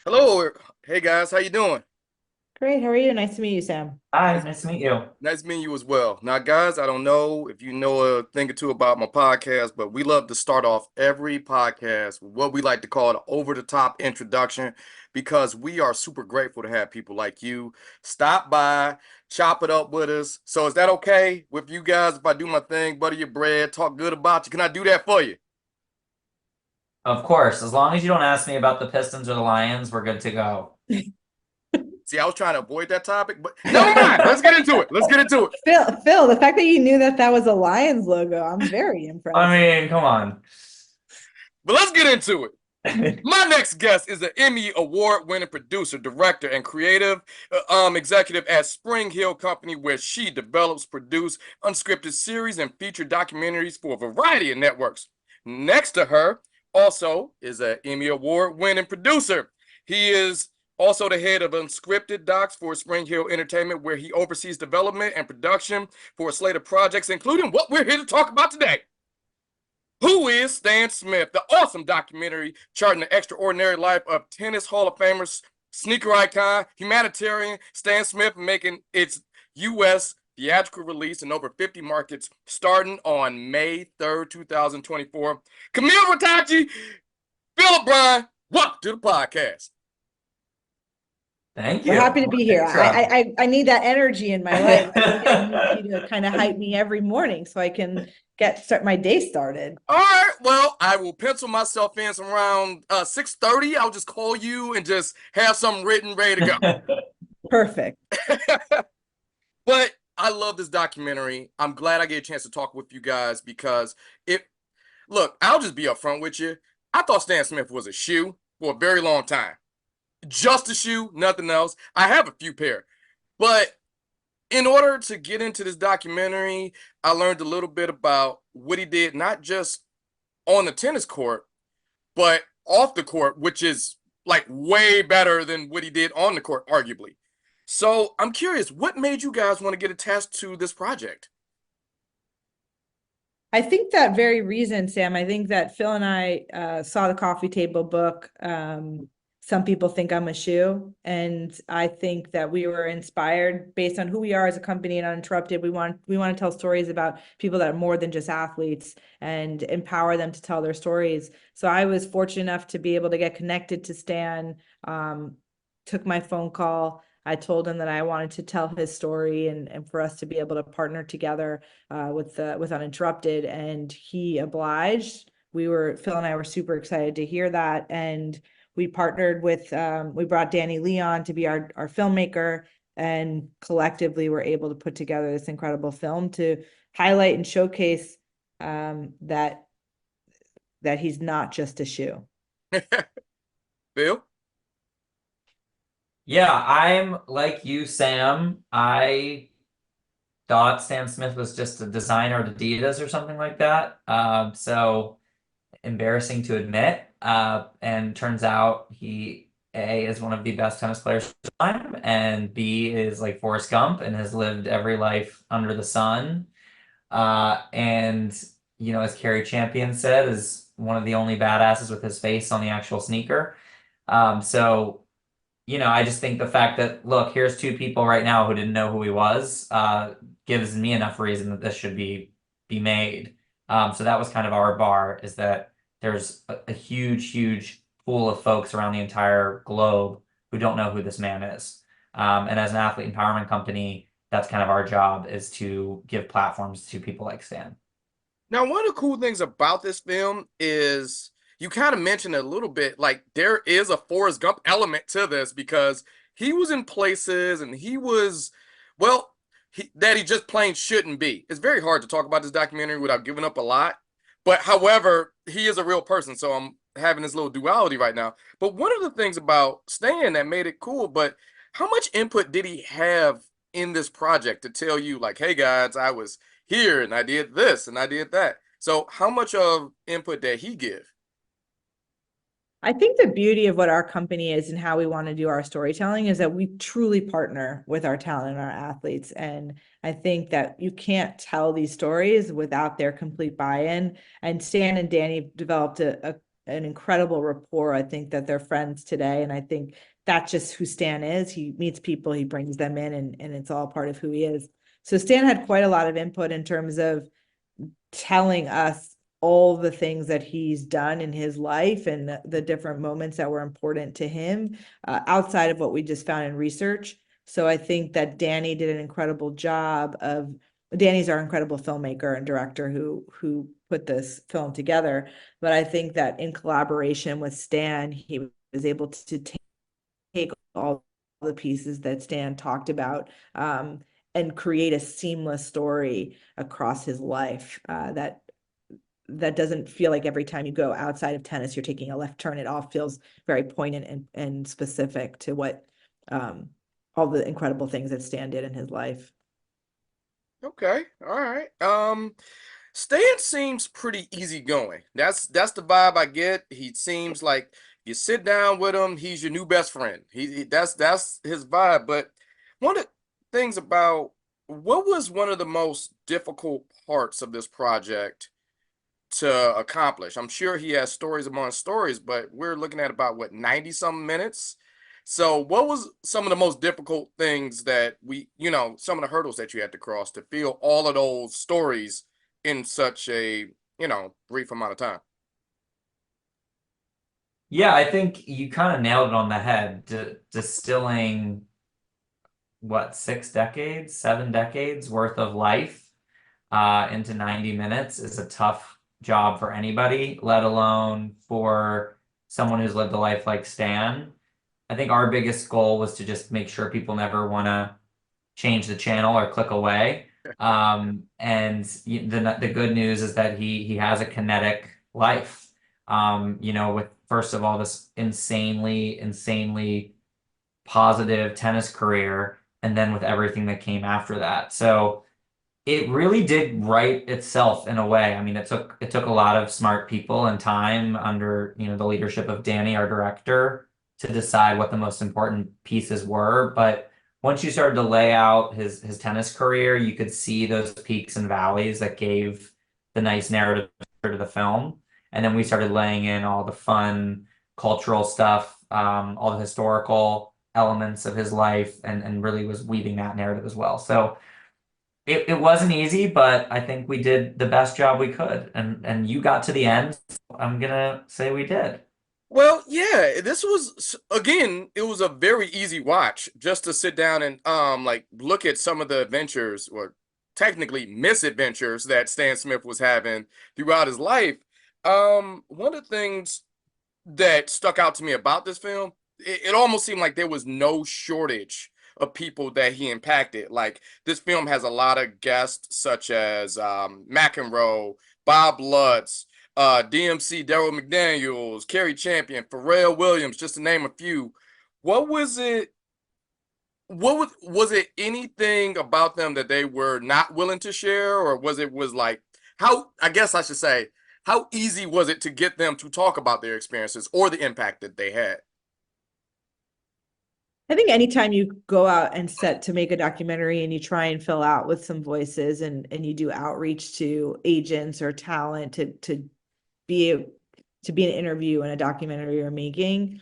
Hello, hey guys, how you doing? Great. How are you? Nice to meet you, Sam. Hi, Nice, nice to meet you. nice meeting you as well. Now, guys, I don't know if you know a thing or two about my podcast, but we love to start off every podcast with what we like to call an over-the-top introduction because we are super grateful to have people like you stop by, chop it up with us. So, is that okay with you guys if I do my thing, butter your bread, talk good about you? Can I do that for you? Of course, as long as you don't ask me about the Pistons or the Lions, we're good to go. See, I was trying to avoid that topic, but never mind. Let's get into it. Let's get into it. Phil, the fact that you knew that was a Lions logo, I'm very impressed. I mean, come on. But let's get into it. My next guest is an Emmy award-winning producer, director, and creative executive at Spring Hill Company, where she develops, produces unscripted series and feature documentaries for a variety of networks. Next to her, also, is an Emmy award-winning producer. He is also the head of unscripted docs for Spring Hill Entertainment, where he oversees development and production for a slate of projects, including what we're here to talk about today. Who is Stan Smith? The awesome documentary charting the extraordinary life of tennis Hall of Famers, sneaker icon, humanitarian Stan Smith, making its U.S. theatrical release in over 50 markets starting on May 3rd, 2024. Camille Maratchi, Philip Bryan, welcome to the podcast. Thank We're you. happy to What be an here. intro. I need that energy in my life. I need you to kind of hype me every morning so I can start my day started. All right, well, I will pencil myself in some around 6:30. I'll just call you and just have something written, ready to Perfect. go. But I love this documentary. I'm glad I get a chance to talk with you guys because look, I'll just be upfront with you. I thought Stan Smith was a shoe for a very long time. Just a shoe, nothing else. I have a few pair. But in order to get into this documentary, I learned a little bit about what he did, not just on the tennis court, but off the court, which is like way better than what he did on the court, arguably. So I'm curious, what made you guys want to get attached to this project? I think that very reason, Sam, I think that Phil and I saw the coffee table book. Some people think I'm a shoe, and I think that we were inspired based on who we are as a company and Uninterrupted. We want to tell stories about people that are more than just athletes and empower them to tell their stories. So I was fortunate enough to be able to get connected to Stan, took my phone call. I told him that I wanted to tell his story and for us to be able to partner together with Uninterrupted, and he obliged. Phil and I were super excited to hear that, and we partnered with we brought Danny Lee on to be our filmmaker, and collectively we're able to put together this incredible film to highlight and showcase that he's not just a shoe. Bill? Yeah, I'm like you, Sam. I thought Stan Smith was just a designer at Adidas or something like that. So embarrassing to admit. And turns out he A is one of the best tennis players of all time, and B is like Forrest Gump and has lived every life under the sun. And as Carrie Champion said, is one of the only badasses with his face on the actual sneaker. So I just think the fact that, look, here's two people right now who didn't know who he was, gives me enough reason that this should be made. So that was kind of our bar, is that there's a huge, huge pool of folks around the entire globe who don't know who this man is. And as an athlete empowerment company, that's kind of our job, is to give platforms to people like Stan. Now, one of the cool things about this film is you kind of mentioned a little bit, like there is a Forrest Gump element to this because he was in places and he was, well, that he just plain shouldn't be. It's very hard to talk about this documentary without giving up a lot. But however, he is a real person, so I'm having this little duality right now. But one of the things about Stan that made it cool, but how much input did he have in this project to tell you, like, hey guys, I was here and I did this and I did that. So how much of input did he give? I think the beauty of what our company is and how we want to do our storytelling is that we truly partner with our talent and our athletes. And I think that you can't tell these stories without their complete buy-in. And Stan and Danny developed an incredible rapport. I think that they're friends today, and I think that's just who Stan is. He meets people, he brings them in, and it's all part of who he is. So Stan had quite a lot of input in terms of telling us all the things that he's done in his life and the different moments that were important to him, outside of what we just found in research. So I think that Danny did an incredible job of, Danny's our incredible filmmaker and director who put this film together. But I think that in collaboration with Stan, he was able to take all the pieces that Stan talked about, and create a seamless story across his life, that doesn't feel like every time you go outside of tennis, you're taking a left turn. It all feels very poignant and specific to what, all the incredible things that Stan did in his life. Okay, all right. Stan seems pretty easygoing. That's the vibe I get. He seems like you sit down with him, he's your new best friend. That's his vibe. But one of the things about, what was one of the most difficult parts of this project to accomplish? I'm sure he has stories among stories, but we're looking at about what, 90 some minutes. So what was some of the most difficult things that some of the hurdles that you had to cross to feel all of those stories in such a, brief amount of time? Yeah, I think you kind of nailed it on the head. Distilling what, 6 decades, 7 decades worth of life into 90 minutes is a tough job for anybody, let alone for someone who's lived a life like Stan. I think our biggest goal was to just make sure people never want to change the channel or click away. And the good news is that he has a kinetic life. With, first of all, this insanely positive tennis career, and then with everything that came after that. So it really did write itself in a way. I mean, it took a lot of smart people and time under, the leadership of Danny, our director, to decide what the most important pieces were. But once you started to lay out his tennis career, you could see those peaks and valleys that gave the nice narrative to the film. And then we started laying in all the fun cultural stuff, all the historical elements of his life, and really was weaving that narrative as well. So it wasn't easy, but I think we did the best job we could. And you got to the end. I'm gonna say we did. Well, yeah, this was, again, it was a very easy watch just to sit down and like look at some of the adventures, or technically misadventures, that Stan Smith was having throughout his life. One of the things that stuck out to me about this film, it almost seemed like there was no shortage of people that he impacted. Like, this film has a lot of guests such as McEnroe, Bob Lutz, DMC, Daryl McDaniels, Kerry Champion, Pharrell Williams, just to name a few. What was it? Was it anything about them that they were not willing to share, or was like, how, I guess I should say, how easy was it to get them to talk about their experiences or the impact that they had? I think anytime you go out and set to make a documentary and you try and fill out with some voices, and you do outreach to agents or talent to be an interview in a documentary you're making,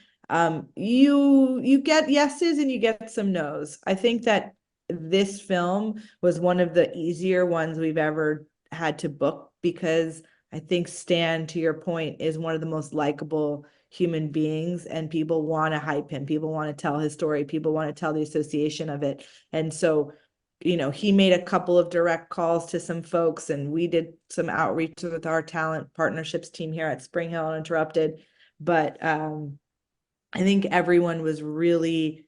you get yeses and you get some nos. I think that this film was one of the easier ones we've ever had to book, because I think Stan, to your point, is one of the most likable human beings, and people want to hype him. People want to tell his story. People want to tell the association of it. And so, he made a couple of direct calls to some folks, and we did some outreach with our talent partnerships team here at Spring Hill Uninterrupted. But I think everyone was really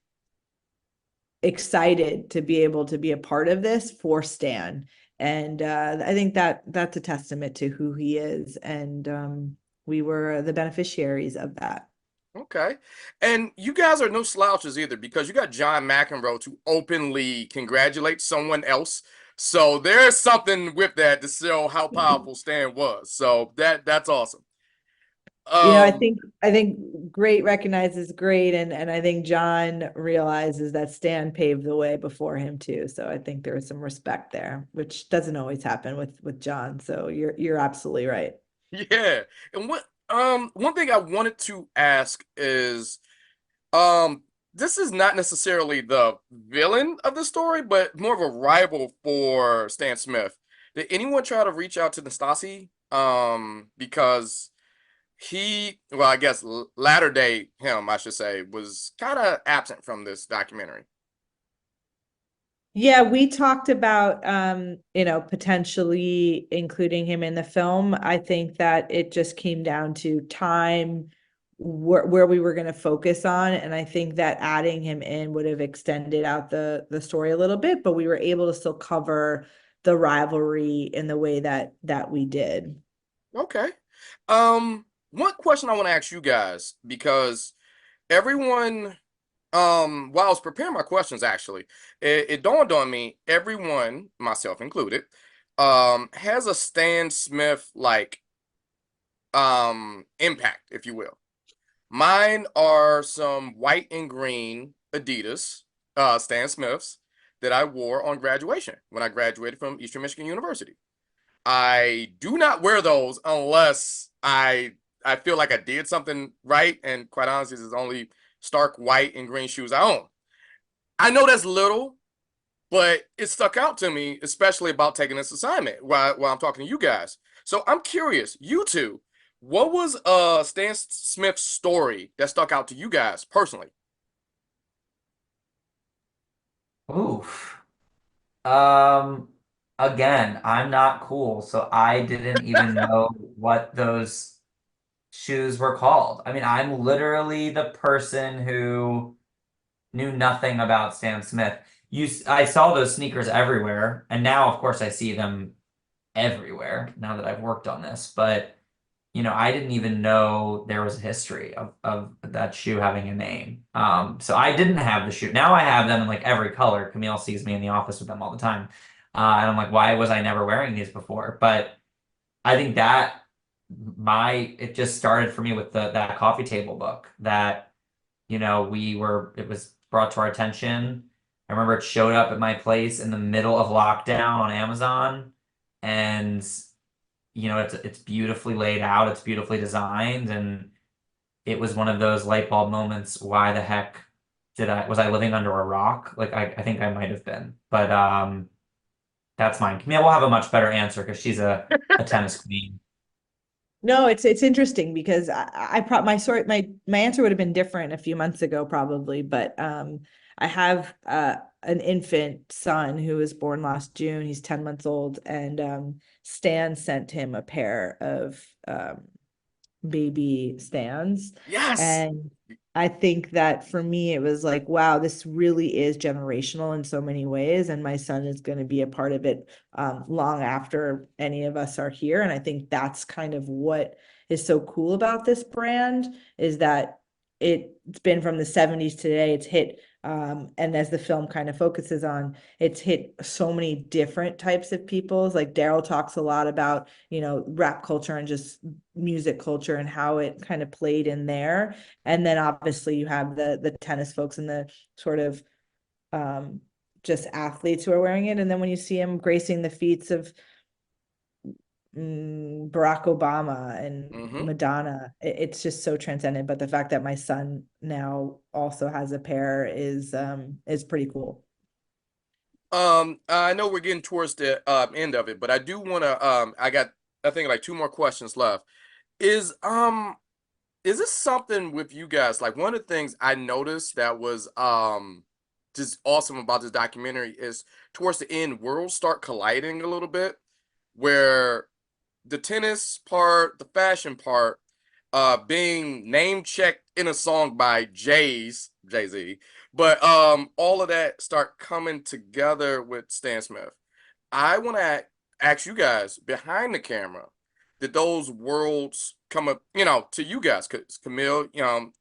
excited to be able to be a part of this for Stan. And I think that that's a testament to who he is. And we were the beneficiaries of that. Okay. And you guys are no slouches either, because you got John McEnroe to openly congratulate someone else. So there's something with that to show how powerful Stan was. So that's awesome. I Um, think great recognizes great, and I think John realizes that Stan paved the way before him too. So I think there is some respect there, which doesn't always happen with John. So you're absolutely right. yeah. And One thing I wanted to ask is, um, this is not necessarily the villain of the story, but more of a rival for Stan Smith. Did anyone try to reach out to Nastasi? Because well, I guess latter day him, I should say, was kind of absent from this documentary. Yeah, we talked about potentially including him in the film. I think that it just came down to time, where we were going to focus on, and I think that adding him in would have extended out the story a little bit, but we were able to still cover the rivalry in the way that we did. Okay. One question I want to ask you guys, because everyone, while I was preparing my questions, actually, it dawned on me, everyone, myself included, has a Stan Smith like impact, if you will. Mine are some white and green Adidas, Stan Smiths that I wore on graduation when I graduated from Eastern Michigan University. I do not wear those unless I feel like I did something right, and quite honestly, it's only stark white and green shoes I own. I know that's little, but it stuck out to me, especially about taking this assignment while I'm talking to you guys. So I'm curious, you two, what was Stan Smith's story that stuck out to you guys personally? Oof. Um, Again, I'm not cool, so I didn't even know what those shoes were called. I mean, I'm literally the person who knew nothing about Stan Smith. I saw those sneakers everywhere, and now, of course, I see them everywhere now that I've worked on this. But I didn't even know there was a history of that shoe having a name. So I didn't have the shoe. Now I have them in like every color. Camille sees me in the office with them all the time. And I'm like, why was I never wearing these before? But I think that it just started for me with that coffee table book that, it was brought to our attention. I remember it showed up at my place in the middle of lockdown on Amazon. And it's beautifully laid out, it's beautifully designed, and it was one of those light bulb moments. Why the heck was I living under a rock? Like I think I might have been. But that's mine. Camille will have a much better answer because she's a tennis queen. No, it's interesting because my answer would have been different a few months ago probably, but I have an infant son who was born last June. He's 10 months old, and Stan sent him a pair of baby Stans. Yes. And I think that for me, it was like, wow, this really is generational in so many ways. And my son is going to be a part of it long after any of us are here. And I think that's kind of what is so cool about this brand, is that it's been from the 70s to today. It's hit, and as the film kind of focuses on, it's hit so many different types of peoples. Like Daryl talks a lot about, rap culture and just music culture and how it kind of played in there. And then obviously you have the tennis folks and the sort of um just athletes who are wearing it. And then when you see him gracing the feats of Barack Obama and Mm-hmm. Madonna, it's just so transcendent. But the fact that my son now also has a pair is pretty cool. I know we're getting towards the end of it, but I do want to I think like two more questions left. Is is this something with you guys? Like, one of the things I noticed that was just awesome about this documentary is towards the end, worlds start colliding a little bit, where the tennis part, the fashion part, being name checked in a song by Jay-Z, but all of that start coming together with Stan Smith. I want to ask you guys behind the camera, did those worlds come up, to you guys? Because Camille,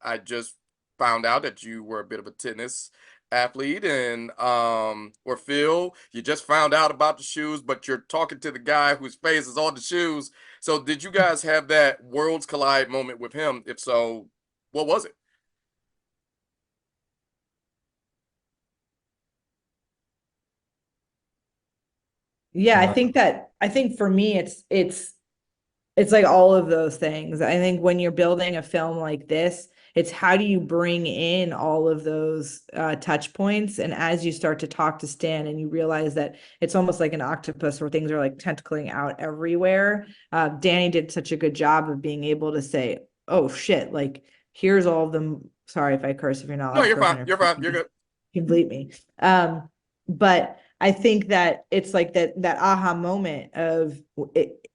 I just found out that you were a bit of a tennis athlete, and or Phil, you just found out about the shoes, but you're talking to the guy whose face is on the shoes. So did you guys have that worlds collide moment with him? If so, what was it? Yeah, Uh, I think for me it's It's like all of those things. I think when you're building a film like this, it's how do you bring in all of those touch points? And as you start to talk to Stan and you realize that it's almost like an octopus where things are like tentacling out everywhere. Danny did such a good job of being able to say, oh shit, like here's all of them. Sorry if I curse, if you're not No, allowed to you're curse on fine. your You're fine. You're good. can bleep me. But I think that it's like that aha moment of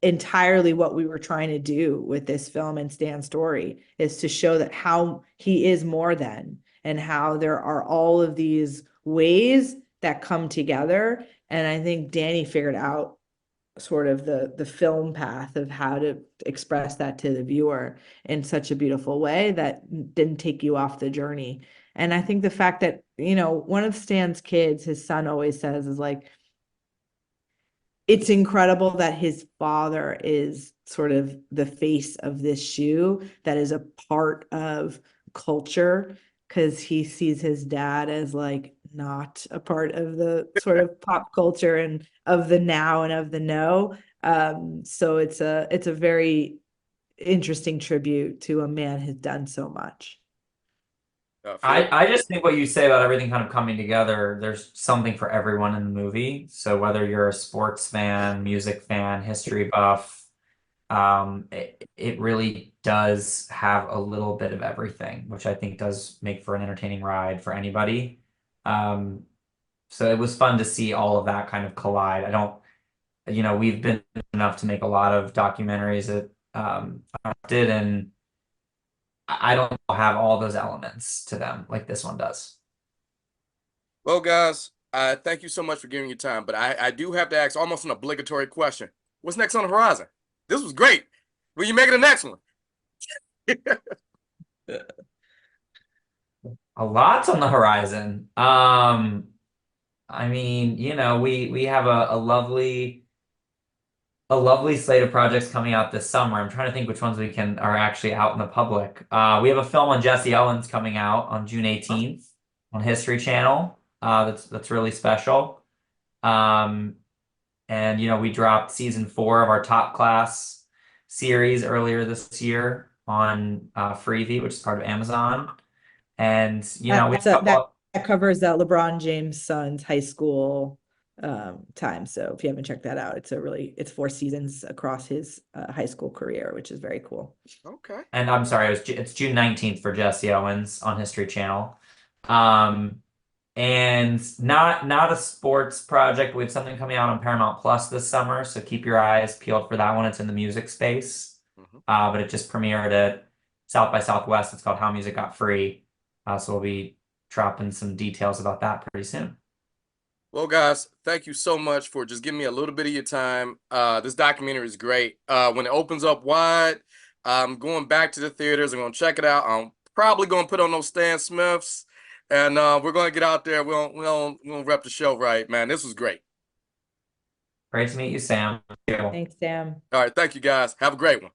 entirely what we were trying to do with this film and Stan's story is to show that how he is more than, and how there are all of these ways that come together. And I think Danny figured out sort of the film path of how to express that to the viewer in such a beautiful way that didn't take you off the journey. And I think the fact that, you know, one of Stan's kids, his son always says is like, it's incredible that his father is sort of the face of this shoe that is a part of culture, because he sees his dad as like not a part of the sort of pop culture and of the now and of the no. So it's a very interesting tribute to a man who's done so much. Phil? I just think what you say about everything kind of coming together, there's something for everyone in the movie. So whether you're a sports fan, music fan, history buff, it really does have a little bit of everything, which I think does make for an entertaining ride for anybody. So it was fun to see all of that kind of collide. I don't, you know, we've been enough to make a lot of documentaries that did, and I don't have all those elements to them like this one does. Well, guys, thank you so much for giving your time, but I do have to ask almost an obligatory question. What's next on the horizon? This was great. Will you make it the next one? A lot's on the horizon. I mean, you know, we have a lovely slate of projects coming out this summer. I'm trying to think which ones we can are actually out in the public. We have a film on Jesse Owens coming out on June 18th on History Channel. That's really special. And you know, we dropped season 4 of our Top Class series earlier this year on Freevee, which is part of Amazon. And you know, we have a couple. That covers that LeBron James' son's high school time. So if you haven't checked that out, it's 4 seasons across his high school career, which is very cool. Okay. And I'm sorry, it's June 19th for Jesse Owens on History Channel. And not a sports project. We have something coming out on Paramount Plus this summer, so keep your eyes peeled for that one. It's in the music space. But it just premiered at South by Southwest. It's called How Music Got Free. So we'll be dropping some details about that pretty soon. Well, guys, thank you so much for just giving me a little bit of your time. This documentary is great. When it opens up wide, I'm going back to the theaters. I'm going to check it out. I'm probably going to put on those Stan Smiths, and we're going to get out there. We'll rep the show right, man. This was great. Great to meet you, Sam. Thanks, Sam. All right, thank you, guys. Have a great one.